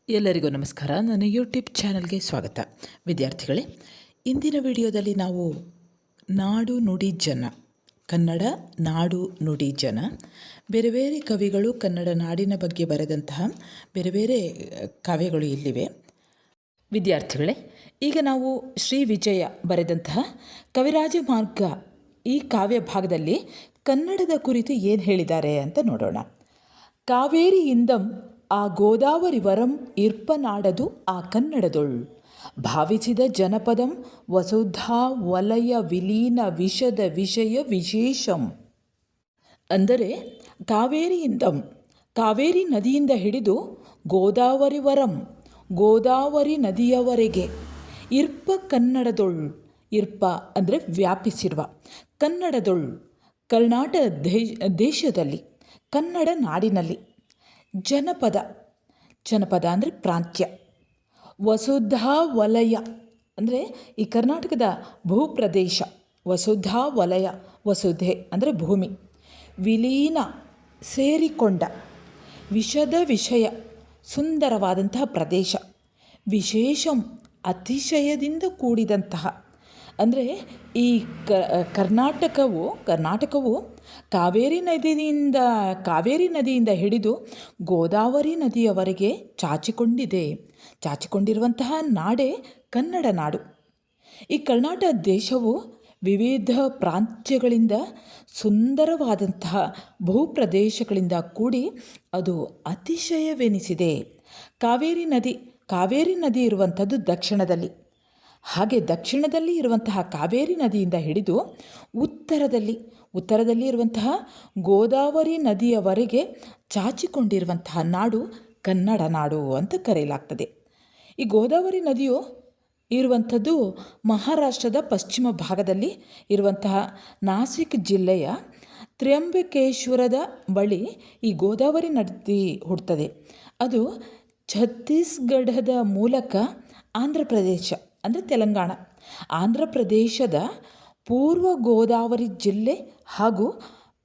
ಎಲ್ಲರಿಗೂ ನಮಸ್ಕಾರ. ನನ್ನ ಯೂಟ್ಯೂಬ್ ಚಾನಲ್ಗೆ ಸ್ವಾಗತ. ವಿದ್ಯಾರ್ಥಿಗಳೇ, ಇಂದಿನ ವಿಡಿಯೋದಲ್ಲಿ ನಾವು ನಾಡು ನುಡಿ ಜನ, ಕನ್ನಡ ನಾಡು ನುಡಿ ಜನ, ಬೇರೆ ಬೇರೆ ಕವಿಗಳು ಕನ್ನಡ ನಾಡಿನ ಬಗ್ಗೆ ಬರೆದಂತಹ ಬೇರೆ ಬೇರೆ ಕಾವ್ಯಗಳು ಇಲ್ಲಿವೆ. ವಿದ್ಯಾರ್ಥಿಗಳೇ, ಈಗ ನಾವು ಶ್ರೀ ವಿಜಯ ಬರೆದಂತಹ ಕವಿರಾಜ ಮಾರ್ಗ ಈ ಕಾವ್ಯ ಭಾಗದಲ್ಲಿ ಕನ್ನಡದ ಕುರಿತು ಏನು ಹೇಳಿದ್ದಾರೆ ಅಂತ ನೋಡೋಣ. ಕಾವೇರಿಯಿಂದಂ ಆ ಗೋದಾವರಿ ವರಂ ಇರ್ಪನಾಡದು ಆ ಕನ್ನಡದೊಳ್ ಭಾವಿಸಿದ ಜನಪದಂ ವಸುಧಾ ವಲಯ ವಿಲೀನ ವಿಷದ ವಿಷಯ ವಿಶೇಷಂ. ಅಂದರೆ ಕಾವೇರಿಯಿಂದಂ, ಕಾವೇರಿ ನದಿಯಿಂದ ಹಿಡಿದು ಗೋದಾವರಿ ವರಂ, ಗೋದಾವರಿ ನದಿಯವರೆಗೆ, ಇರ್ಪ ಕನ್ನಡದೊಳ್, ಇರ್ಪ ಅಂದರೆ ವ್ಯಾಪಿಸಿರುವ, ಕನ್ನಡದೊಳ್ ಕರ್ನಾಟಕ ದೇಶದಲ್ಲಿ, ಕನ್ನಡ ನಾಡಿನಲ್ಲಿ, ಜನಪದ, ಜನಪದ ಅಂದರೆ ಪ್ರಾಂತ್ಯ, ವಸುಧಾ ವಲಯ ಅಂದರೆ ಈ ಕರ್ನಾಟಕದ ಭೂಪ್ರದೇಶ, ವಸುಧಾ ವಲಯ, ವಸುಧೆ ಅಂದರೆ ಭೂಮಿ, ವಿಲೀನ ಸೇರಿಕೊಂಡ, ವಿಷದ ವಿಷಯ ಸುಂದರವಾದಂತಹ ಪ್ರದೇಶ, ವಿಶೇಷಂ ಅತಿಶಯದಿಂದ ಕೂಡಿದಂತಹ, ಅಂದರೆ ಈ ಕರ್ನಾಟಕವು ಕಾವೇರಿ ನದಿಯಿಂದ ಹಿಡಿದು ಗೋದಾವರಿ ನದಿಯವರೆಗೆ ಚಾಚಿಕೊಂಡಿರುವಂತಹ ನಾಡೇ ಕನ್ನಡ ನಾಡು. ಈ ಕರ್ನಾಟಕ ದೇಶವು ವಿವಿಧ ಪ್ರಾಂತ್ಯಗಳಿಂದ ಸುಂದರವಾದಂತಹ ಭೂಪ್ರದೇಶಗಳಿಂದ ಕೂಡಿ ಅದು ಅತಿಶಯವೆನಿಸಿದೆ. ಕಾವೇರಿ ನದಿ ಇರುವಂಥದ್ದು ದಕ್ಷಿಣದಲ್ಲಿ, ಹಾಗೆ ದಕ್ಷಿಣದಲ್ಲಿ ಇರುವಂತಹ ಕಾವೇರಿ ನದಿಯಿಂದ ಹಿಡಿದು ಉತ್ತರದಲ್ಲಿ ಇರುವಂತಹ ಗೋದಾವರಿ ನದಿಯವರೆಗೆ ಚಾಚಿಕೊಂಡಿರುವಂತಹ ನಾಡು ಕನ್ನಡ ನಾಡು ಅಂತ ಕರೆಯಲಾಗ್ತದೆ. ಈ ಗೋದಾವರಿ ನದಿಯು ಇರುವಂಥದ್ದು ಮಹಾರಾಷ್ಟ್ರದ ಪಶ್ಚಿಮ ಭಾಗದಲ್ಲಿ ಇರುವಂತಹ ನಾಸಿಕ್ ಜಿಲ್ಲೆಯ ತ್ರ್ಯಂಬಕೇಶ್ವರದ ಬಳಿ ಈ ಗೋದಾವರಿ ನದಿ ಹುಡ್ತದೆ. ಅದು ಛತ್ತೀಸ್ಗಢದ ಮೂಲಕ ಆಂಧ್ರ ಪ್ರದೇಶ ಅಂದರೆ ತೆಲಂಗಾಣ, ಆಂಧ್ರ ಪ್ರದೇಶದ ಪೂರ್ವ ಗೋದಾವರಿ ಜಿಲ್ಲೆ ಹಾಗೂ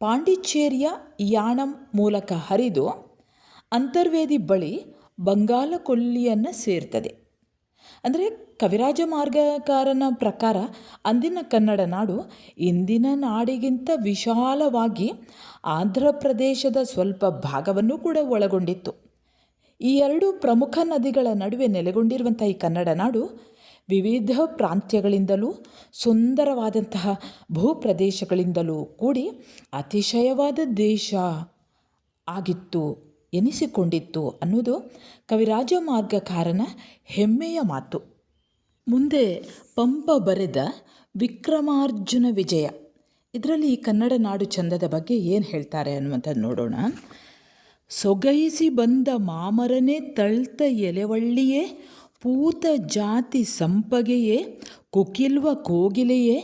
ಪಾಂಡಿಚೇರಿಯ ಯಾಣಂ ಮೂಲಕ ಹರಿದು ಅಂತರ್ವೇದಿ ಬಳಿ ಬಂಗಾಲ ಕೊಲ್ಲಿಯನ್ನು ಸೇರ್ತದೆ. ಅಂದರೆ ಕವಿರಾಜ ಮಾರ್ಗಕಾರನ ಪ್ರಕಾರ ಅಂದಿನ ಕನ್ನಡ ನಾಡು ಇಂದಿನ ನಾಡಿಗಿಂತ ವಿಶಾಲವಾಗಿ ಆಂಧ್ರ ಪ್ರದೇಶದ ಸ್ವಲ್ಪ ಭಾಗವನ್ನು ಕೂಡ ಒಳಗೊಂಡಿತ್ತು. ಈ ಎರಡು ಪ್ರಮುಖ ನದಿಗಳ ನಡುವೆ ನೆಲೆಗೊಂಡಿರುವಂಥ ಈ ಕನ್ನಡ ನಾಡು ವಿವಿಧ ಪ್ರಾಂತ್ಯಗಳಿಂದಲೂ ಸುಂದರವಾದಂತಹ ಭೂಪ್ರದೇಶಗಳಿಂದಲೂ ಕೂಡಿ ಅತಿಶಯವಾದ ದೇಶ ಆಗಿತ್ತು ಎನಿಸಿಕೊಂಡಿತ್ತು ಅನ್ನೋದು ಕವಿರಾಜ ಮಾರ್ಗಕಾರನ ಹೆಮ್ಮೆಯ ಮಾತು. ಮುಂದೆ ಪಂಪ ಬರೆದ ವಿಕ್ರಮಾರ್ಜುನ ವಿಜಯ, ಇದರಲ್ಲಿ ಈ ಕನ್ನಡ ನಾಡು ಚಂದದ ಬಗ್ಗೆ ಏನು ಹೇಳ್ತಾರೆ ಅನ್ನುವಂಥದ್ದು ನೋಡೋಣ. ಸೊಗೈಸಿ ಬಂದ ಮಾಮರನೇ ತಳ್ತ ಎಲೆವಳ್ಳಿಯೇ ಪೂತ ಜಾತಿ ಸಂಪಗೆಯೇ ಕೊಕಿಲ್ವ ಕೋಗಿಲೆಯೇ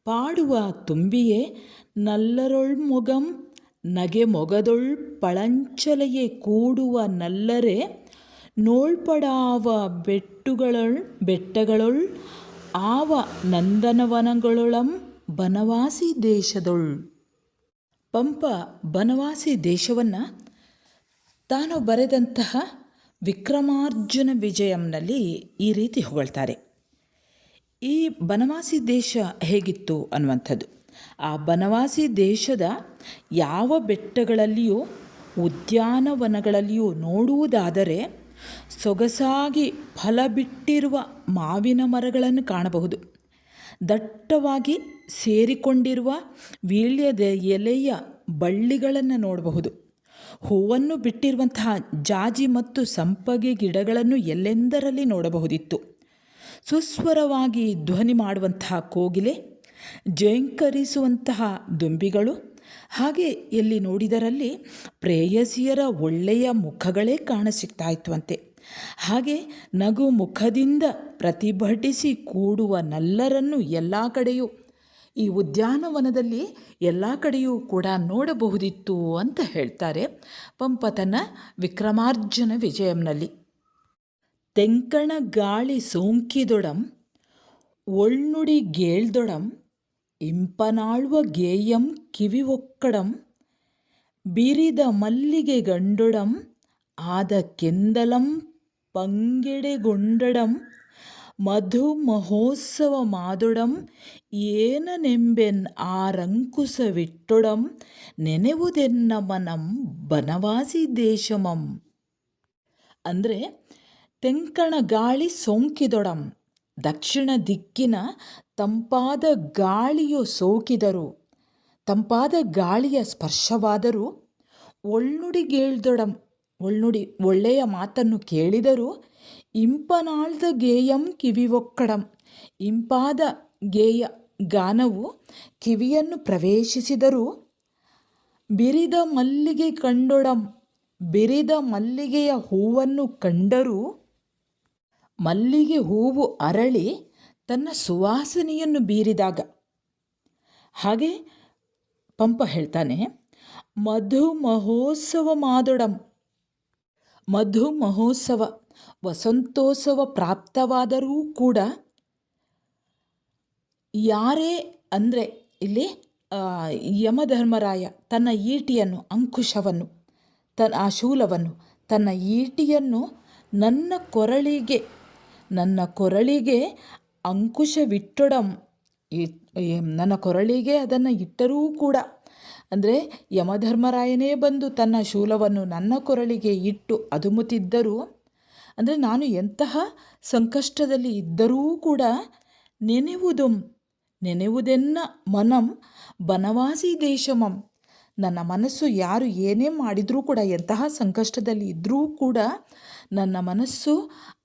ಪಾಡುವ ತುಂಬಿಯೇ ನಲ್ಲರೊಳ್ಮೊಗಂ ನಗೆ ಮೊಗದೊಳ್ ಪಳಂಚಲೆಯೇ ಕೂಡುವ ನಲ್ಲರೆ ನೋಳ್ಪಡಾವ ಬೆಟ್ಟಗಳೊಳ್ ಆವ ನಂದನವನಗಳೊಳಂ ಬನವಾಸಿ ದೇಶದೊಳ್. ಪಂಪ ಬನವಾಸಿ ದೇಶವನ್ನು ತಾನು ಬರೆದಂತಹ ವಿಕ್ರಮಾರ್ಜುನ ವಿಜಯಂನಲ್ಲಿ ಈ ರೀತಿ ಹೊಗಳ್ತಾರೆ. ಈ ಬನವಾಸಿ ದೇಶ ಹೇಗಿತ್ತು ಅನ್ನುವಂಥದ್ದು, ಆ ಬನವಾಸಿ ದೇಶದ ಯಾವ ಬೆಟ್ಟಗಳಲ್ಲಿಯೂ ಉದ್ಯಾನವನಗಳಲ್ಲಿಯೂ ನೋಡುವುದಾದರೆ ಸೊಗಸಾಗಿ ಫಲ ಬಿಟ್ಟಿರುವ ಮಾವಿನ ಮರಗಳನ್ನು ಕಾಣಬಹುದು. ದಟ್ಟವಾಗಿ ಸೇರಿಕೊಂಡಿರುವ ವೀಳ್ಯದ ಎಲೆಯ ಬಳ್ಳಿಗಳನ್ನು ನೋಡಬಹುದು. ಹೂವನ್ನು ಬಿಟ್ಟಿರುವಂತಹ ಜಾಜಿ ಮತ್ತು ಸಂಪಗೆ ಗಿಡಗಳನ್ನು ಎಲ್ಲೆಂದರಲ್ಲಿ ನೋಡಬಹುದಿತ್ತು. ಸುಸ್ವರವಾಗಿ ಧ್ವನಿ ಮಾಡುವಂತಹ ಕೋಗಿಲೆ, ಜೇಂಕರಿಸುವಂತಹ ದುಂಬಿಗಳು, ಹಾಗೆ ಎಲ್ಲಿ ನೋಡಿದರಲ್ಲಿ ಪ್ರೇಯಸಿಯರ ಒಳ್ಳೆಯ ಮುಖಗಳೇ ಕಾಣಸಿಗ್ತಾ ಇತ್ತುವಂತೆ. ಹಾಗೆ ನಗು ಮುಖದಿಂದ ಪ್ರತಿಭಟಿಸಿ ಕೂಡುವ ನಲ್ಲರನ್ನು ಎಲ್ಲ ಕಡೆಯೂ, ಈ ಉದ್ಯಾನವನದಲ್ಲಿ ಎಲ್ಲ ಕಡೆಯೂ ಕೂಡ ನೋಡಬಹುದಿತ್ತು ಅಂತ ಹೇಳ್ತಾರೆ ಪಂಪ ತನ್ನ ವಿಕ್ರಮಾರ್ಜುನ ವಿಜಯಂನಲ್ಲಿ. ತೆಂಕಣ ಗಾಳಿ ಸೋಂಕಿದೊಡಂ ಒಳ್ನುಡಿ ಗೇಳ್ದೊಡಂ ಇಂಪನಾಳ್ವ ಗೇಯಂ ಕಿವಿ ಒಕ್ಕಡಂ ಬಿರಿದ ಮಲ್ಲಿಗೆ ಗಂಡೊಡಂ ಆದ ಕೆಂದಲಂ ಪಂಗೆಡೆಗೊಂಡಡಂ ಮಧು ಮಹೋತ್ಸವ ಮಾದೊಡಂ ಏನನೆಂಬೆನ್ ಆರಂಕುಶವಿಟ್ಟೊಡಂ ನೆನೆವುದೆನ್ನ ಮನಂ ಬನವಾಸಿ ದೇಶಮಂ. ಅಂದರೆ ತೆಂಕಣ ಗಾಳಿ ಸೋಂಕಿದೊಡಂ, ದಕ್ಷಿಣ ದಿಕ್ಕಿನ ತಂಪಾದ ಗಾಳಿಯು ಸೋಕಿದರು, ತಂಪಾದ ಗಾಳಿಯ ಸ್ಪರ್ಶವಾದರೂ ಒಳ್ನುಡಿಗೇಳ್ದೊಡಂ, ಒಳ್ಳೆಯ ಮಾತನ್ನು ಕೇಳಿದರೂ ಇಂಪನಾಳ್ದ ಗೇಯಂ ಕಿವಿವೊಕ್ಕಡಂ, ಇಂಪಾದ ಗೇಯ ಗಾನವು ಕಿವಿಯನ್ನು ಪ್ರವೇಶಿಸಿದರೂ ಬಿರಿದ ಮಲ್ಲಿಗೆ ಕಂಡೊಡಂ, ಬಿರಿದ ಮಲ್ಲಿಗೆಯ ಹೂವನ್ನು ಕಂಡರೂ ಮಲ್ಲಿಗೆ ಹೂವು ಅರಳಿ ತನ್ನ ಸುವಾಸನೆಯನ್ನು ಬೀರಿದಾಗ. ಹಾಗೆ ಪಂಪ ಹೇಳ್ತಾನೆ, ಮಧು ಮಹೋತ್ಸವ ಮಾದೊಡಂ. ಮಧು ಮಹೋತ್ಸವ, ವಸಂತೋತ್ಸವ ಪ್ರಾಪ್ತವಾದರೂ ಕೂಡ ಯಾರೇ ಅಂದರೆ ಇಲ್ಲಿ ಯಮಧರ್ಮರಾಯ ತನ್ನ ಈಟಿಯನ್ನು, ಅಂಕುಶವನ್ನು, ಆ ಶೂಲವನ್ನು, ತನ್ನ ಈಟಿಯನ್ನು ನನ್ನ ಕೊರಳಿಗೆ ಅಂಕುಶವಿಟ್ಟೊಡಂ, ನನ್ನ ಕೊರಳಿಗೆ ಅದನ್ನು ಇಟ್ಟರೂ ಕೂಡ, ಅಂದರೆ ಯಮಧರ್ಮರಾಯನೇ ಬಂದು ತನ್ನ ಶೂಲವನ್ನು ನನ್ನ ಕೊರಳಿಗೆ ಇಟ್ಟು ಅದುಮುತ್ತಿದ್ದರೂ, ಅಂದರೆ ನಾನು ಎಂತಹ ಸಂಕಷ್ಟದಲ್ಲಿ ಇದ್ದರೂ ಕೂಡ ನೆನೆವುದೆನ್ನ ಮನಂ ಬನವಾಸಿ ದೇಶಮಂ. ನನ್ನ ಮನಸ್ಸು ಯಾರು ಏನೇ ಮಾಡಿದರೂ ಕೂಡ, ಎಂತಹ ಸಂಕಷ್ಟದಲ್ಲಿ ಇದ್ದರೂ ಕೂಡ ನನ್ನ ಮನಸ್ಸು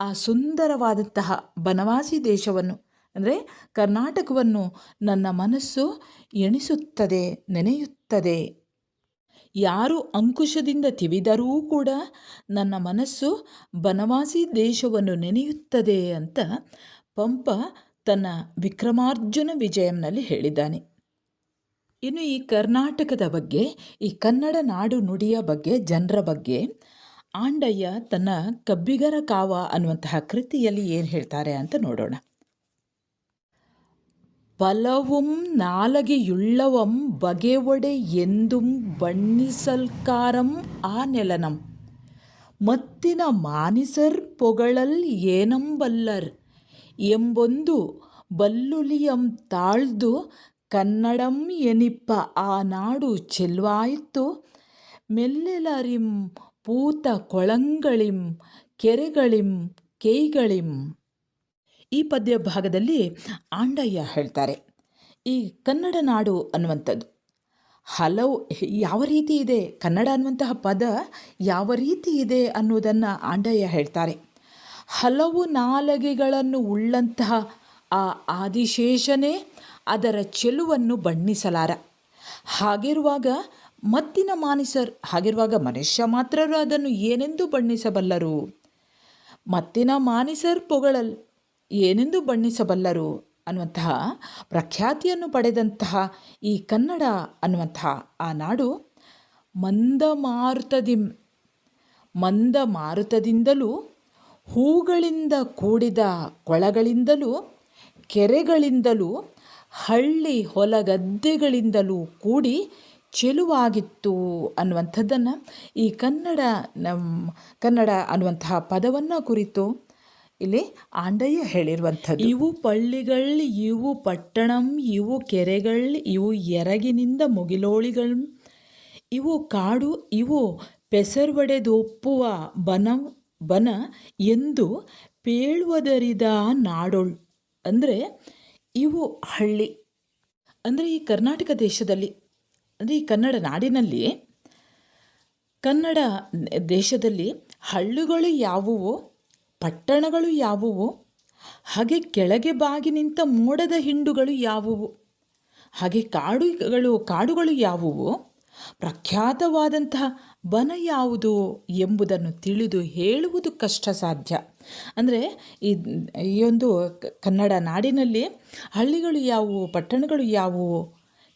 ಆ ಸುಂದರವಾದಂತಹ ಬನವಾಸಿ ದೇಶವನ್ನು ಅಂದರೆ ಕರ್ನಾಟಕವನ್ನು ನನ್ನ ಮನಸ್ಸು ಎಣಿಸುತ್ತದೆ, ನೆನೆಯುತ್ತದೆ. ಯಾರು ಅಂಕುಶದಿಂದ ತಿವಿದರೂ ಕೂಡ ನನ್ನ ಮನಸ್ಸು ಬನವಾಸಿ ದೇಶವನ್ನು ನೆನೆಯುತ್ತದೆ ಅಂತ ಪಂಪ ತನ್ನ ವಿಕ್ರಮಾರ್ಜುನ ವಿಜಯಂನಲ್ಲಿ ಹೇಳಿದ್ದಾನೆ. ಇನ್ನು ಈ ಕರ್ನಾಟಕದ ಬಗ್ಗೆ, ಈ ಕನ್ನಡ ನಾಡು ನುಡಿಯ ಬಗ್ಗೆ, ಜನರ ಬಗ್ಗೆ ಆಂಡಯ್ಯ ತನ್ನ ಕಬ್ಬಿಗರ ಕಾವ ಅನ್ನುವಂತಹ ಕೃತಿಯಲ್ಲಿ ಏನು ಹೇಳ್ತಾರೆ ಅಂತ ನೋಡೋಣ. ಪಲವುಂ ನಾಲಗೆಯುಳ್ಳವಂ ಬಗೆವೊಡೆ ಎಂದುಂ ಬಣ್ಣಿಸಲ್ಕಾರಂ ಆ ನೆಲನಂ ಮತ್ತಿನ ಮಾನಿಸರ್ ಪೊಗಳಲ್ ಏನಂಬಲ್ಲರ್ ಎಂಬೊಂದು ಬಲ್ಲುಲಿಯಂ ತಾಳ್ದು ಕನ್ನಡಂ ಎನಿಪ್ಪ ಆ ನಾಡು ಚೆಲ್ವಾಯ್ತು ಮೆಲ್ಲೆಲರಿಂ ಪೂತ ಕೊಳಂಗಳಿಂ ಕೆರೆಗಳಿಂ ಕೇಯ್ಗಳಿಂ. ಈ ಪದ್ಯ ಭಾಗದಲ್ಲಿ ಆಂಡಯ್ಯ ಹೇಳ್ತಾರೆ, ಈ ಕನ್ನಡ ನಾಡು ಅನ್ನುವಂಥದ್ದು ಯಾವ ರೀತಿ ಇದೆ, ಕನ್ನಡ ಅನ್ನುವಂತಹ ಪದ ಯಾವ ರೀತಿ ಇದೆ ಅನ್ನೋದನ್ನು ಆಂಡಯ್ಯ ಹೇಳ್ತಾರೆ. ಹಲವು ನಾಲಗೆಗಳನ್ನು ಉಳ್ಳಂತಹ ಆ ಆದಿಶೇಷನೇ ಅದರ ಚೆಲುವನ್ನು ಬಣ್ಣಿಸಲಾರ. ಹಾಗಿರುವಾಗ ಮತ್ತಿನ ಮಾನಿಸರ್, ಹಾಗಿರುವಾಗ ಮನುಷ್ಯ ಮಾತ್ರರು ಅದನ್ನು ಏನೆಂದು ಬಣ್ಣಿಸಬಲ್ಲರು. ಮತ್ತಿನ ಮಾನಿಸರ್ ಪೊಗಳಲ್, ಏನೆಂದು ಬಣ್ಣಿಸಬಲ್ಲರು ಅನ್ನುವಂತಹ ಪ್ರಖ್ಯಾತಿಯನ್ನು ಪಡೆದಂತಹ ಈ ಕನ್ನಡ ಅನ್ನುವಂತಹ ಆ ನಾಡು ಮಂದ ಮಾರುತದಿಂದಲೂ ಹೂಗಳಿಂದ ಕೂಡಿದ ಕೊಳಗಳಿಂದಲೂ ಕೆರೆಗಳಿಂದಲೂ ಹಳ್ಳಿ ಹೊಲಗದ್ದೆಗಳಿಂದಲೂ ಕೂಡಿ ಚೆಲುವಾಗಿತ್ತು ಅನ್ನುವಂಥದ್ದನ್ನು ಈ ಕನ್ನಡ ಅನ್ನುವಂತಹ ಪದವನ್ನು ಕುರಿತು ಇಲ್ಲಿ ಆಂಡಯ್ಯ ಹೇಳಿರುವಂಥದ್ದು. ಇವು ಪಳ್ಳಿಗಳ್, ಇವು ಪಟ್ಟಣಂ, ಇವು ಕೆರೆಗಳ್, ಇವು ಎರಗಿನಿಂದ ಮುಗಿಲೋಳಿಗಳ್, ಇವು ಕಾಡು, ಇವು ಪೆಸರ್ವಡೆದೊಪ್ಪುವ ಬನ ಎಂದು ಪೇಳುವುದರಿದ ನಾಡೊಳ್. ಅಂದರೆ ಇವು ಹಳ್ಳಿ, ಅಂದರೆ ಈ ಕರ್ನಾಟಕ ದೇಶದಲ್ಲಿ, ಅಂದರೆ ಈ ಕನ್ನಡ ನಾಡಿನಲ್ಲಿ, ಕನ್ನಡ ದೇಶದಲ್ಲಿ ಹಳ್ಳಿಗಳು ಯಾವುವು, ಪಟ್ಟಣಗಳು ಯಾವುವು, ಹಾಗೆ ಬಾಗಿ ನಿಂತ ಮೋಡದ ಹಿಂಡುಗಳು ಯಾವುವು, ಹಾಗೆ ಕಾಡುಗಳು ಯಾವುವು, ಪ್ರಖ್ಯಾತವಾದಂತಹ ಬನ ಯಾವುದು ಎಂಬುದನ್ನು ತಿಳಿದು ಹೇಳುವುದು ಕಷ್ಟ ಸಾಧ್ಯ. ಅಂದರೆ ಈ ಒಂದು ಕನ್ನಡ ನಾಡಿನಲ್ಲಿ ಹಳ್ಳಿಗಳು ಯಾವುವು, ಪಟ್ಟಣಗಳು ಯಾವುವು,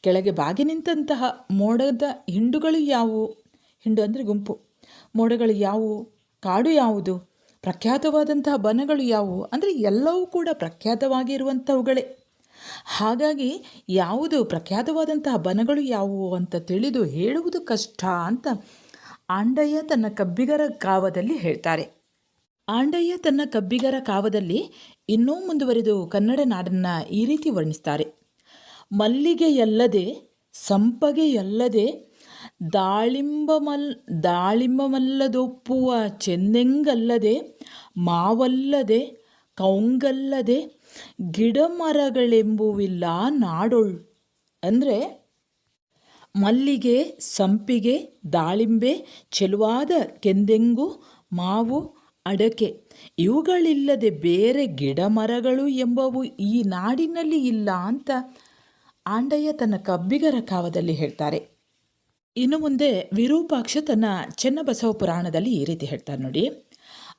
ಕೆಳಗೆ ಬಾಗಿ ನಿಂತಹ ಮೋಡದ ಹಿಂಡುಗಳು ಯಾವುವು, ಹಿಂಡು ಅಂದರೆ ಗುಂಪು, ಮೋಡಗಳು ಯಾವುವು, ಕಾಡು ಯಾವುದು, ಪ್ರಖ್ಯಾತವಾದಂತಹ ಬನಗಳು ಯಾವುವು, ಅಂದರೆ ಎಲ್ಲವೂ ಕೂಡ ಪ್ರಖ್ಯಾತವಾಗಿರುವಂಥವುಗಳೇ. ಹಾಗಾಗಿ ಯಾವುದು ಪ್ರಖ್ಯಾತವಾದಂತಹ ಬನಗಳು ಯಾವುವು ಅಂತ ತಿಳಿದು ಹೇಳುವುದು ಕಷ್ಟ ಅಂತ ಆಂಡಯ್ಯ ತನ್ನ ಕಬ್ಬಿಗರ ಕಾವದಲ್ಲಿ ಹೇಳ್ತಾರೆ. ಆಂಡಯ್ಯ ತನ್ನ ಕಬ್ಬಿಗರ ಕಾವದಲ್ಲಿ ಇನ್ನೂ ಮುಂದುವರಿದು ಕನ್ನಡ ನಾಡನ್ನು ಈ ರೀತಿ ವರ್ಣಿಸ್ತಾರೆ. ಮಲ್ಲಿಗೆಯಲ್ಲದೆ ಸಂಪಗೆಯಲ್ಲದೆ ದಾಳಿಂಬಮಲ್ಲದೊಪ್ಪುವ ಚೆಂದೆಂಗಲ್ಲದೆ ಮಾವಲ್ಲದೆ ಕೌಂಗಲ್ಲದೆ ಗಿಡಮರಗಳೆಂಬುವಿಲ್ಲ ನಾಡೊಳ್. ಅಂದರೆ ಮಲ್ಲಿಗೆ, ಸಂಪಿಗೆ, ದಾಳಿಂಬೆ, ಚೆಲುವಾದ ಕೆಂದೆಂಗು, ಮಾವು, ಅಡಕೆ ಇವುಗಳಿಲ್ಲದೆ ಬೇರೆ ಗಿಡ ಮರಗಳು ಎಂಬವು ಈ ನಾಡಿನಲ್ಲಿ ಇಲ್ಲ ಅಂತ ಆಂಡಯ್ಯ ತನ್ನ ಕಬ್ಬಿಗರ ಕಾವದಲ್ಲಿ ಹೇಳ್ತಾರೆ. ಇನ್ನು ಮುಂದೆ ವಿರೂಪಾಕ್ಷ ತನ್ನ ಚೆನ್ನಬಸವ ಪುರಾಣದಲ್ಲಿ ಈ ರೀತಿ ಹೇಳ್ತಾರೆ ನೋಡಿ.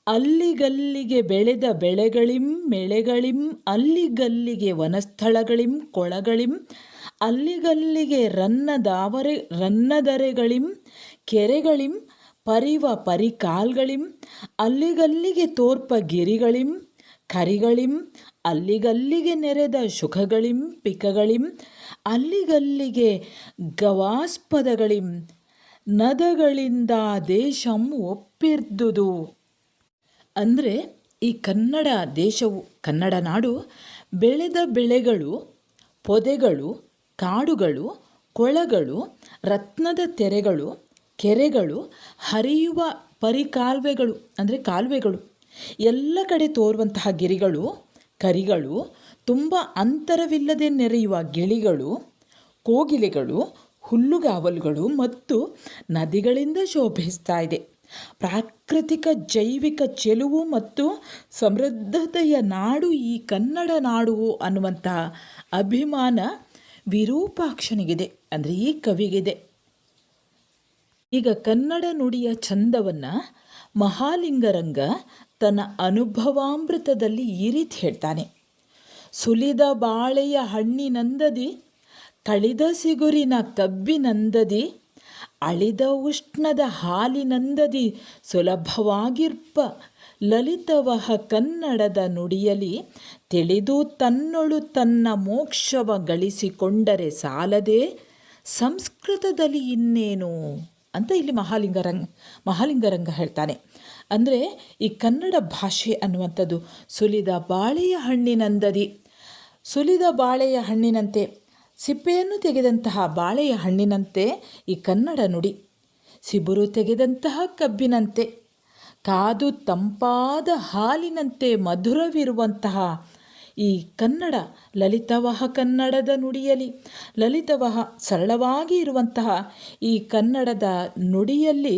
ಅಲ್ಲಿಗಲ್ಲಿಗೆ ಬೆಳೆದ ಬೆಳೆಗಳಿಂ ಮೆಳೆಗಳಿಂ ಅಲ್ಲಿಗಲ್ಲಿಗೆ ವನಸ್ಥಳಗಳಿಂ ಕೊಳಗಳಿಂ ಅಲ್ಲಿಗಲ್ಲಿಗೆ ರನ್ನದರೆಗಳಿಂ ಕೆರೆಗಳಿಂ ಪರಿವ ಪರಿಕಾಲ್ಗಳಿಂ ಅಲ್ಲಿಗಲ್ಲಿಗೆ ತೋರ್ಪ ಗಿರಿಗಳಿಂ ಕರಿಗಳಿಂ ಅಲ್ಲಿಗಲ್ಲಿಗೆ ನೆರೆದ ಶುಖಗಳಿಂ ಪಿಕಗಳಿಂ ಅಲ್ಲಿಗಲ್ಲಿಗೆ ಗವಾಸ್ಪದಗಳಿಂ ನದಗಳಿಂದ ದೇಶಂ ಒಪ್ಪಿರ್ದುದು. ಅಂದರೆ ಈ ಕನ್ನಡ ದೇಶವು, ಕನ್ನಡ ನಾಡು ಬೆಳೆದ ಬೆಳೆಗಳು, ಪೊದೆಗಳು, ಕಾಡುಗಳು, ಕೊಳಗಳು, ರತ್ನದ ತೆರೆಗಳು, ಕೆರೆಗಳು, ಹರಿಯುವ ಪರಿಕಾಲುವೆಗಳು ಅಂದರೆ ಕಾಲುವೆಗಳು, ಎಲ್ಲ ಕಡೆ ತೋರುವಂತಹ ಗಿರಿಗಳು, ಕರಿಗಳು, ತುಂಬ ಅಂತರವಿಲ್ಲದೆ ನೆರೆಯುವ ಗಿಳಿಗಳು, ಕೋಗಿಲೆಗಳು, ಹುಲ್ಲುಗಾವಲುಗಳು ಮತ್ತು ನದಿಗಳಿಂದ ಶೋಭಿಸ್ತಾ ಇದೆ. ಪ್ರಾಕೃತಿಕ ಜೈವಿಕ ಚೆಲುವು ಮತ್ತು ಸಮೃದ್ಧತೆಯ ನಾಡು ಈ ಕನ್ನಡ ನಾಡು ಅನ್ನುವಂತಹ ಅಭಿಮಾನ ವಿರೂಪಾಕ್ಷನಿಗಿದೆ, ಅಂದರೆ ಈ ಕವಿಗಿದೆ. ಈಗ ಕನ್ನಡ ನುಡಿಯ ಚಂದವನ್ನು ಮಹಾಲಿಂಗರಂಗ ತನ್ನ ಅನುಭವಾಮೃತದಲ್ಲಿ ಈ ರೀತಿ ಹೇಳ್ತಾನೆ. ಸುಲಿದ ಬಾಳೆಯ ಹಣ್ಣಿನಂದದಿ ಕಳಿದ ಸಿಗುರಿನ ಕಬ್ಬಿನಂದದಿ ಅಳಿದ ಉಷ್ಣದ ಹಾಲಿನಂದದಿ ಸುಲಭವಾಗಿರ್ಪ ಲಲಿತವಹ ಕನ್ನಡದ ನುಡಿಯಲಿ ತಿಳಿದು ತನ್ನೊಳು ತನ್ನ ಮೋಕ್ಷವ ಗಳಿಸಿಕೊಂಡರೆ ಸಾಲದೆ ಸಂಸ್ಕೃತದಲ್ಲಿ ಇನ್ನೇನು ಅಂತ ಇಲ್ಲಿ ಮಹಾಲಿಂಗರಂಗ ಹೇಳ್ತಾನೆ. ಅಂದರೆ ಈ ಕನ್ನಡ ಭಾಷೆ ಅನ್ನುವಂಥದ್ದು ಸುಲಿದ ಬಾಳೆಯ ಹಣ್ಣಿನಂದದಿ, ಸುಲಿದ ಬಾಳೆಯ ಹಣ್ಣಿನಂತೆ, ಸಿಪ್ಪೆಯನ್ನು ತೆಗೆದಂತಹ ಬಾಳೆಯ ಹಣ್ಣಿನಂತೆ ಈ ಕನ್ನಡ ನುಡಿ, ಸಿಬುರು ತೆಗೆದಂತಹ ಕಬ್ಬಿನಂತೆ, ಕಾದು ತಂಪಾದ ಹಾಲಿನಂತೆ ಮಧುರವಿರುವಂತಹ ಈ ಕನ್ನಡ ಲಲಿತವಹ ಕನ್ನಡದ ನುಡಿಯಲಿ, ಲಲಿತವಹ ಸರಳವಾಗಿ ಇರುವಂತಹ ಈ ಕನ್ನಡದ ನುಡಿಯಲ್ಲಿ,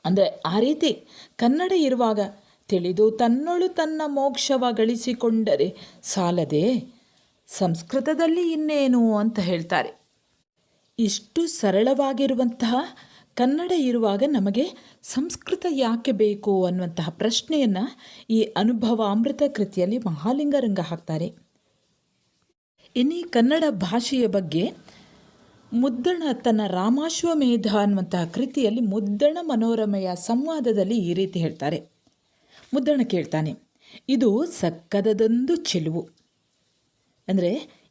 ಅಂದರೆ ಆ ರೀತಿ ಕನ್ನಡ ಇರುವಾಗ ತಿಳಿದು ತನ್ನೊಳು ತನ್ನ ಮೋಕ್ಷವ ಗಳಿಸಿಕೊಂಡರೆ ಸಾಲದೆ ಸಂಸ್ಕೃತದಲ್ಲಿ ಇನ್ನೇನು ಅಂತ ಹೇಳ್ತಾರೆ. ಇಷ್ಟು ಸರಳವಾಗಿರುವಂತಹ ಕನ್ನಡ ಇರುವಾಗ ನಮಗೆ ಸಂಸ್ಕೃತ ಯಾಕೆ ಬೇಕು ಅನ್ನುವಂತಹ ಪ್ರಶ್ನೆಯನ್ನು ಈ ಅನುಭವ ಅಮೃತ ಕೃತಿಯಲ್ಲಿ ಮಹಾಲಿಂಗರಂಗ ಹಾಕ್ತಾರೆ. ಇನ್ನು ಈ ಕನ್ನಡ ಭಾಷೆಯ ಬಗ್ಗೆ ಮುದ್ದಣ ತನ್ನ ರಾಮಾಶ್ವಮೇಧ ಅನ್ನುವಂತಹ ಕೃತಿಯಲ್ಲಿ ಮುದ್ದಣ ಮನೋರಮೆಯ ಸಂವಾದದಲ್ಲಿ ಈ ರೀತಿ ಹೇಳ್ತಾರೆ. ಮುದ್ದಣ ಕೇಳ್ತಾನೆ, ಇದು ಸಕ್ಕದದೊಂದು ಚೆಲುವು, ಅಂದರೆ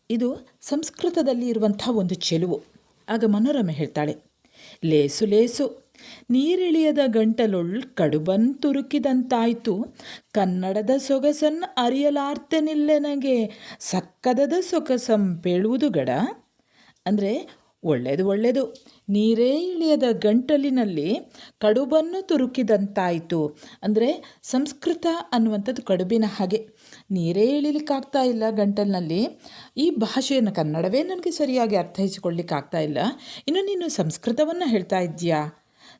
ಇದು ಸಂಸ್ಕೃತದಲ್ಲಿ ಇರುವಂಥ ಒಂದು ಚೆಲುವು. ಆಗ ಮನೋರಮೆ ಹೇಳ್ತಾಳೆ, ಲೇಸು ಲೇಸು ನೀರಿಳಿಯದ ಗಂಟಲೊಳ್ ಕಡುಬನ್ ತುರುಕಿದಂತಾಯ್ತು ಕನ್ನಡದ ಸೊಗಸನ್ ಅರಿಯಲಾರ್ತೆನಿಲ್ಲೆನಗೆ ಸಕ್ಕದದ ಸೊಗಸಂ ಪೇಳುವುದು ಗಡ. ಅಂದರೆ ಒಳ್ಳೆಯದು ನೀರೇ ಇಳಿಯದ ಗಂಟಲಿನಲ್ಲಿ ಕಡುಬನ್ನು ತುರುಕಿದಂತಾಯಿತು. ಅಂದರೆ ಸಂಸ್ಕೃತ ಅನ್ನುವಂಥದ್ದು ಕಡುಬಿನ ಹಾಗೆ, ನೀರೇ ಇಳಿಲಿಕ್ಕಾಗ್ತಾ ಇಲ್ಲ ಗಂಟಲಿನಲ್ಲಿ. ಈ ಭಾಷೆಯನ್ನು, ಕನ್ನಡವೇ ನನಗೆ ಸರಿಯಾಗಿ ಅರ್ಥೈಸಿಕೊಳ್ಳಿಕ್ಕಾಗ್ತಾ ಇಲ್ಲ, ಇನ್ನು ನೀನು ಸಂಸ್ಕೃತವನ್ನು ಹೇಳ್ತಾ ಇದ್ದೀಯಾ,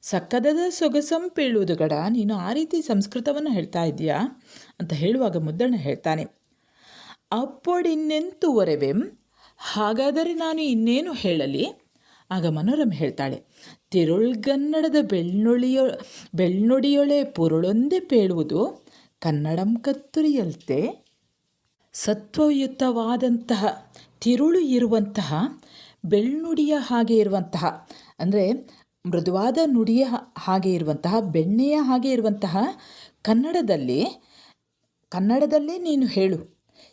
ಸಕ್ಕದದ ಸೊಗಸಂ ಪೇಳುವುದು ಗಡ, ನೀನು ಆ ರೀತಿ ಸಂಸ್ಕೃತವನ್ನು ಹೇಳ್ತಾ ಇದೆಯಾ ಅಂತ ಹೇಳುವಾಗ ಮುದ್ದಣ್ಣ ಹೇಳ್ತಾನೆ, ಅಪ್ಪೊಡಿನ್ನೆಂತು ಒರೆವೆಂ, ಹಾಗಾದರೆ ನಾನು ಇನ್ನೇನು ಹೇಳಲಿ. ಆಗ ಮನೋರಮೆ ಹೇಳ್ತಾಳೆ, ತಿರುಳ್ಗನ್ನಡದ ಬೆಳ್ನುಡಿಯೊಳೆ ಪುರುಳೊಂದೇ ಪೇಳುವುದು ಕನ್ನಡಂ ಕತ್ತುರಿಯಲ್ತೆ. ಸತ್ವಯುತವಾದಂತಹ ತಿರುಳು ಇರುವಂತಹ ಬೆಳ್ನುಡಿಯ ಹಾಗೆ ಇರುವಂತಹ, ಅಂದರೆ ಮೃದುವಾದ ನುಡಿಯ ಹಾಗೆ ಇರುವಂತಹ, ಬೆಣ್ಣೆಯ ಹಾಗೆ ಇರುವಂತಹ ಕನ್ನಡದಲ್ಲೇ ನೀನು ಹೇಳು,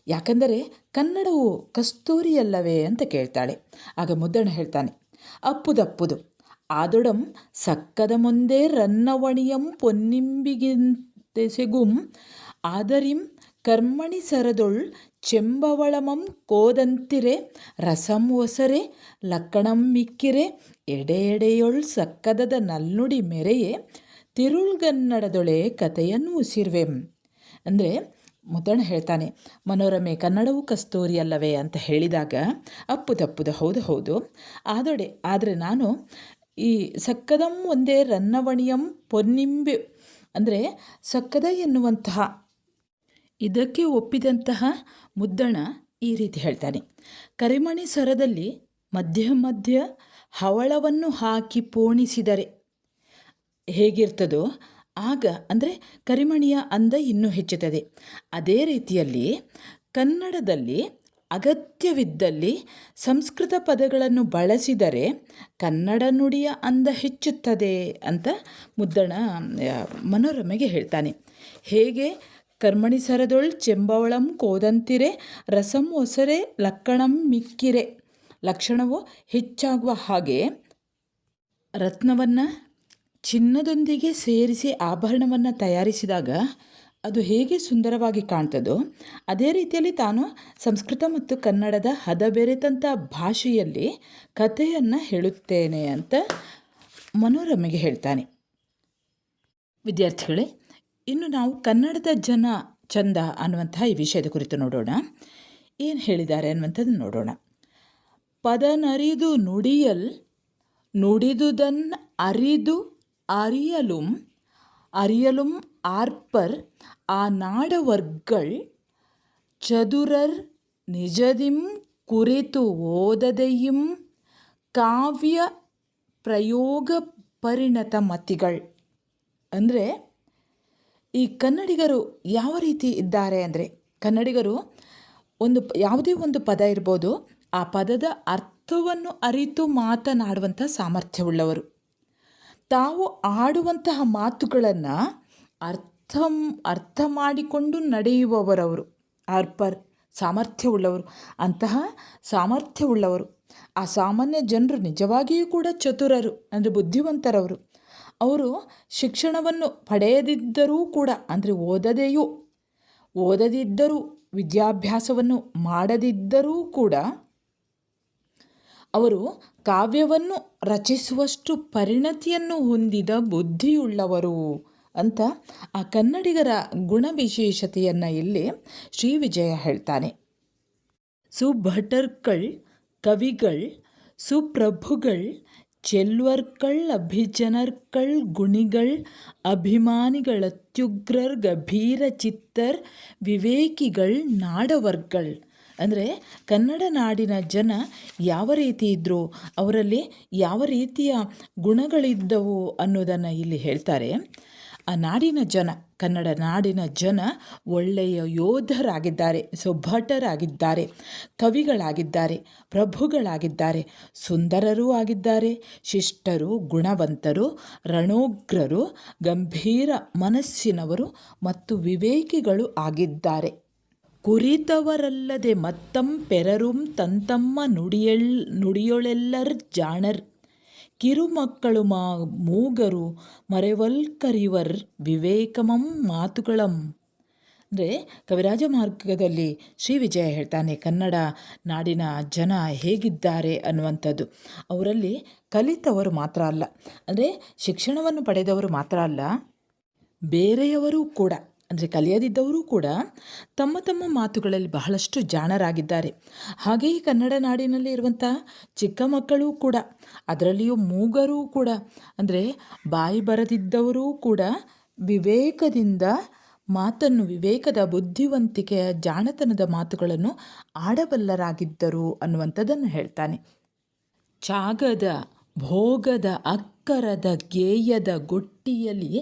ಯಾಕಂದರೆ ಕನ್ನಡವು ಕಸ್ತೂರಿಯಲ್ಲವೇ ಅಂತ ಕೇಳ್ತಾಳೆ. ಆಗ ಮುದ್ದಣ್ಣ ಹೇಳ್ತಾನೆ, ಅಪ್ಪುದಪ್ಪುದು ಆದೊಡಂ ಸಕ್ಕದ ಮುಂದೆ ರನ್ನವಣಿಯಂ ತೆಸೆಗುಂ ಆದರಿಂ ಕರ್ಮಣಿ ಸರದೊಳ್ ಚೆಂಬವಳಮಂ ಕೋದಂತಿರೆ ರಸಂ ಒಸರೆ ಲಕ್ಕಣಂ ಮಿಕ್ಕಿರೆ ಎಡೆ ಎಡೆಯೊಳ್ ಸಕ್ಕದದ ನಲ್ನುಡಿ ಮೆರೆಯೇ ತಿರುಳ್ಗನ್ನಡದೊಳೆ ಕಥೆಯನ್ನು ಉಸಿರ್ವೆಂ. ಅಂದರೆ ಮುದ್ದಣ್ಣ ಹೇಳ್ತಾನೆ, ಮನೋರಮೆ ಕನ್ನಡವೂ ಕಸ್ತೂರಿ ಅಲ್ಲವೇ ಅಂತ ಹೇಳಿದಾಗ ಅಪ್ಪುದಪ್ಪುದ ಹೌದು ಆದರೆ ನಾನು ಈ ಸಕ್ಕದಂ ಒಂದೇ ರನ್ನವಣಿಯಂ ಪೊನ್ನಿಂಬೆ ಅಂದರೆ ಸಕ್ಕದ ಎನ್ನುವಂತಹ ಇದಕ್ಕೆ ಒಪ್ಪಿದಂತಹ ಮುದ್ದಣ್ಣ ಈ ರೀತಿ ಹೇಳ್ತಾನೆ. ಕರಿಮಣಿ ಸರದಲ್ಲಿ ಮಧ್ಯ ಹವಳವನ್ನು ಹಾಕಿ ಪೋಣಿಸಿದರೆ ಹೇಗಿರ್ತದೋ ಆಗ ಅಂದರೆ ಕರಿಮಣಿಯ ಅಂದ ಇನ್ನೂ ಹೆಚ್ಚುತ್ತದೆ. ಅದೇ ರೀತಿಯಲ್ಲಿ ಕನ್ನಡದಲ್ಲಿ ಅಗತ್ಯವಿದ್ದಲ್ಲಿ ಸಂಸ್ಕೃತ ಪದಗಳನ್ನು ಬಳಸಿದರೆ ಕನ್ನಡ ನುಡಿಯ ಅಂದ ಹೆಚ್ಚುತ್ತದೆ ಅಂತ ಮುದ್ದಣ್ಣ ಮನೋರಮೆಗೆ ಹೇಳ್ತಾನೆ. ಹೇಗೆ ಕರ್ಮಣಿ ಸರದೊಳ್ ಚೆಂಬವಳಂ ಕೋದಂತಿರೆ ರಸಂ ಒಸರೆ ಲಕ್ಕಣಂ ಮಿಕ್ಕಿರೆ, ಲಕ್ಷಣವು ಹೆಚ್ಚಾಗುವ ಹಾಗೆ ರತ್ನವನ್ನು ಚಿನ್ನದೊಂದಿಗೆ ಸೇರಿಸಿ ಆಭರಣವನ್ನು ತಯಾರಿಸಿದಾಗ ಅದು ಹೇಗೆ ಸುಂದರವಾಗಿ ಕಾಣ್ತದೋ ಅದೇ ರೀತಿಯಲ್ಲಿ ತಾನು ಸಂಸ್ಕೃತ ಮತ್ತು ಕನ್ನಡದ ಹದಬೆರೆತಂಥ ಭಾಷೆಯಲ್ಲಿ ಕಥೆಯನ್ನು ಹೇಳುತ್ತೇನೆ ಅಂತ ಮನೋರಮೆಗೆ ಹೇಳ್ತಾನೆ. ವಿದ್ಯಾರ್ಥಿಗಳೇ, ಇನ್ನು ನಾವು ಕನ್ನಡದ ಜನ ಚಂದ ಅನ್ನುವಂತಹ ಈ ವಿಷಯದ ಕುರಿತು ನೋಡೋಣ. ಏನು ಹೇಳಿದ್ದಾರೆ ಅನ್ನುವಂಥದ್ದು ನೋಡೋಣ. ಪದನರಿದು ನುಡಿಯಲ್ ನುಡಿದುದನ್ ಅರಿದು ಅರಿಯಲುಂ ಆರ್ಪರ್ ಆ ನಾಡವರ್ಗಳ್ ಚದುರರ್ ನಿಜದಿಂ ಕುರಿತು ಓದದೆಯಿಂ ಕಾವ್ಯ ಪ್ರಯೋಗ ಪರಿಣತ ಮತಿಗಳ್. ಅಂದರೆ ಈ ಕನ್ನಡಿಗರು ಯಾವ ರೀತಿ ಇದ್ದಾರೆ ಅಂದರೆ, ಕನ್ನಡಿಗರು ಯಾವುದೇ ಒಂದು ಪದ ಇರ್ಬೋದು, ಆ ಪದದ ಅರ್ಥವನ್ನು ಅರಿತು ಮಾತನಾಡುವಂಥ ಸಾಮರ್ಥ್ಯವುಳ್ಳವರು. ತಾವು ಆಡುವಂತಹ ಮಾತುಗಳನ್ನು ಅರ್ಥ ಮಾಡಿಕೊಂಡು ನಡೆಯುವವರವರು ಆರ್ಪರ್, ಸಾಮರ್ಥ್ಯವುಳ್ಳವರು. ಅಂತಹ ಸಾಮರ್ಥ್ಯವುಳ್ಳವರು ಆ ಸಾಮಾನ್ಯ ಜನರು ನಿಜವಾಗಿಯೂ ಕೂಡ ಚತುರರು ಅಂದರೆ ಬುದ್ಧಿವಂತರವರು. ಅವರು ಶಿಕ್ಷಣವನ್ನು ಪಡೆಯದಿದ್ದರೂ ಕೂಡ ಅಂದರೆ ಓದದಿದ್ದರೂ ವಿದ್ಯಾಭ್ಯಾಸವನ್ನು ಮಾಡದಿದ್ದರೂ ಕೂಡ ಅವರು ಕಾವ್ಯವನ್ನು ರಚಿಸುವಷ್ಟು ಪರಿಣತಿಯನ್ನು ಹೊಂದಿದ ಬುದ್ಧಿಯುಳ್ಳವರು ಅಂತ ಆ ಕನ್ನಡಿಗರ ಗುಣವಿಶೇಷತೆಯನ್ನು ಇಲ್ಲಿ ಶ್ರೀ ವಿಜಯ ಹೇಳ್ತಾನೆ. ಸುಭಟರ್ಗಳ್ ಕವಿಗಳ್ ಸುಪ್ರಭುಗಳ್ ಚೆಲ್ವರ್ಗಳ್ ಅಭಿಜನರ್ಗಳ್ ಗುಣಿಗಳ್ ಅಭಿಮಾನಿಗಳತ್ಯುಗ್ರರ್ ಗಭೀರ ಚಿತ್ತರ್ ವಿವೇಕಿಗಳ್ ನಾಡವರ್ಗಳ್. ಅಂದರೆ ಕನ್ನಡ ನಾಡಿನ ಜನ ಯಾವ ರೀತಿ ಇದ್ದರು, ಅವರಲ್ಲಿ ಯಾವ ರೀತಿಯ ಗುಣಗಳಿದ್ದವು ಅನ್ನೋದನ್ನು ಇಲ್ಲಿ ಹೇಳ್ತಾರೆ. ಆ ನಾಡಿನ ಜನ, ಕನ್ನಡ ನಾಡಿನ ಜನ ಒಳ್ಳೆಯ ಯೋಧರಾಗಿದ್ದಾರೆ, ಸುಭಟರಾಗಿದ್ದಾರೆ, ಕವಿಗಳಾಗಿದ್ದಾರೆ, ಪ್ರಭುಗಳಾಗಿದ್ದಾರೆ, ಸುಂದರರೂ ಆಗಿದ್ದಾರೆ, ಶಿಷ್ಟರು, ಗುಣವಂತರು, ರಣೋಗ್ರರು, ಗಂಭೀರ ಮನಸ್ಸಿನವರು ಮತ್ತು ವಿವೇಕಿಗಳು ಆಗಿದ್ದಾರೆ. ಕುರಿತವರಲ್ಲದೆ ಮತ್ತಂ ಪೆರರುಂ ತಂತಮ್ಮ ನುಡಿಯೊಳೆಲ್ಲರ್ ಜಾಣರ್ ಕಿರುಮಕ್ಕಳು ಮೂಗರು ಮರೆವಲ್ಕರಿವರ್ ವಿವೇಕಮಂ ಮಾತುಗಳಂ. ಅಂದರೆ ಕವಿರಾಜ ಮಾರ್ಗದಲ್ಲಿ ಶ್ರೀ ವಿಜಯ ಹೇಳ್ತಾನೆ, ಕನ್ನಡ ನಾಡಿನ ಜನ ಹೇಗಿದ್ದಾರೆ ಅನ್ನುವಂಥದ್ದು. ಅವರಲ್ಲಿ ಕಲಿತವರು ಮಾತ್ರ ಅಲ್ಲ, ಅಂದರೆ ಶಿಕ್ಷಣವನ್ನು ಪಡೆದವರು ಮಾತ್ರ ಅಲ್ಲ, ಬೇರೆಯವರೂ ಕೂಡ ಅಂದರೆ ಕಲಿಯದಿದ್ದವರು ಕೂಡ ತಮ್ಮ ಮಾತುಗಳಲ್ಲಿ ಬಹಳಷ್ಟು ಜಾಣರಾಗಿದ್ದಾರೆ. ಹಾಗೆಯೇ ಕನ್ನಡ ನಾಡಿನಲ್ಲಿ ಇರುವಂಥ ಚಿಕ್ಕ ಮಕ್ಕಳೂ ಕೂಡ, ಅದರಲ್ಲಿಯೂ ಮೂಗರೂ ಕೂಡ ಅಂದರೆ ಬಾಯಿ ಬರದಿದ್ದವರೂ ಕೂಡ ವಿವೇಕದಿಂದ ಮಾತನ್ನು, ವಿವೇಕದ ಬುದ್ಧಿವಂತಿಕೆಯ ಜಾಣತನದ ಮಾತುಗಳನ್ನು ಆಡಬಲ್ಲರಾಗಿದ್ದರು ಅನ್ನುವಂಥದ್ದನ್ನು ಹೇಳ್ತಾನೆ. ಚಾಗದ ಭೋಗದ ಅಕ್ಕರದ ಗೇಯದ ಗೊಟ್ಟಿಯಲ್ಲಿ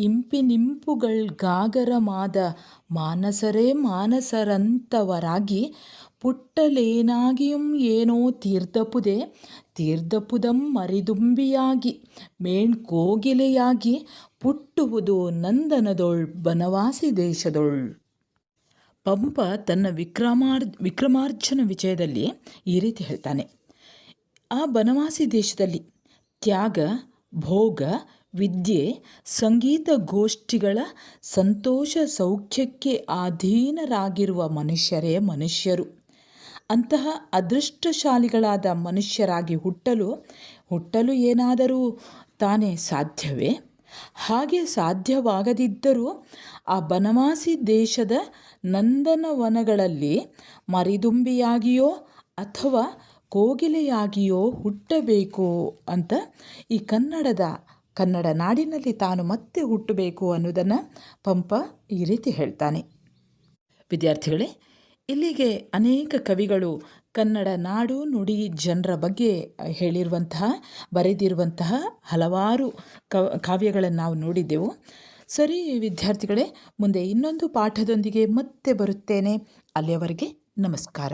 ಇಂಪಿನಿಂಪುಗಳ್ಗಾಗರಮಾದ ಮಾನಸರೇ ಮಾನಸರಂತವರಾಗಿ ಪುಟ್ಟಲೇನಾಗಿಯಂ ಏನೋ ತೀರ್ದಪುದಂ ಮರಿದುಂಬಿಯಾಗಿ ಮೇಣ್ಕೋಗಿಲೆಯಾಗಿ ಪುಟ್ಟುವುದು ನಂದನದೊಳ್ ಬನವಾಸಿ ದೇಶದೊಳ್. ಪಂಪ ತನ್ನ ವಿಕ್ರಮಾರ್ಜುನ ವಿಜಯದಲ್ಲಿ ಈ ರೀತಿ ಹೇಳ್ತಾನೆ, ಆ ಬನವಾಸಿ ದೇಶದಲ್ಲಿ ತ್ಯಾಗ, ಭೋಗ, ವಿದ್ಯೆ ಸಂಗೀತ ಗೋಷ್ಠಿಗಳ ಸಂತೋಷ ಸೌಖ್ಯಕ್ಕೆ ಅಧೀನರಾಗಿರುವ ಮನುಷ್ಯರೇ ಮನುಷ್ಯರು. ಅಂತಹ ಅದೃಷ್ಟಶಾಲಿಗಳಾದ ಮನುಷ್ಯರಾಗಿ ಹುಟ್ಟಲು ಏನಾದರೂ ತಾನೇ ಸಾಧ್ಯವೇ? ಹಾಗೆ ಸಾಧ್ಯವಾಗದಿದ್ದರೂ ಆ ಬನವಾಸಿ ದೇಶದ ನಂದನವನಗಳಲ್ಲಿ ಮರಿದುಂಬಿಯಾಗಿಯೋ ಅಥವಾ ಕೋಗಿಲೆಯಾಗಿಯೋ ಹುಟ್ಟಬೇಕು ಅಂತ ಈ ಕನ್ನಡ ನಾಡಿನಲ್ಲಿ ತಾನು ಮತ್ತೆ ಹುಟ್ಟಬೇಕು ಅನ್ನೋದನ್ನು ಪಂಪ ಈ ರೀತಿ ಹೇಳ್ತಾನೆ. ವಿದ್ಯಾರ್ಥಿಗಳೇ, ಇಲ್ಲಿಗೆ ಅನೇಕ ಕವಿಗಳು ಕನ್ನಡ ನಾಡು ನುಡಿ ಜನರ ಬಗ್ಗೆ ಬರೆದಿರುವಂತಹ ಹಲವಾರು ಕಾವ್ಯಗಳನ್ನು ನಾವು ನೋಡಿದ್ದೆವು. ಸರಿ ವಿದ್ಯಾರ್ಥಿಗಳೇ, ಮುಂದೆ ಇನ್ನೊಂದು ಪಾಠದೊಂದಿಗೆ ಮತ್ತೆ ಬರುತ್ತೇನೆ. ಅಲ್ಲಿಯವರೆಗೆ ನಮಸ್ಕಾರ.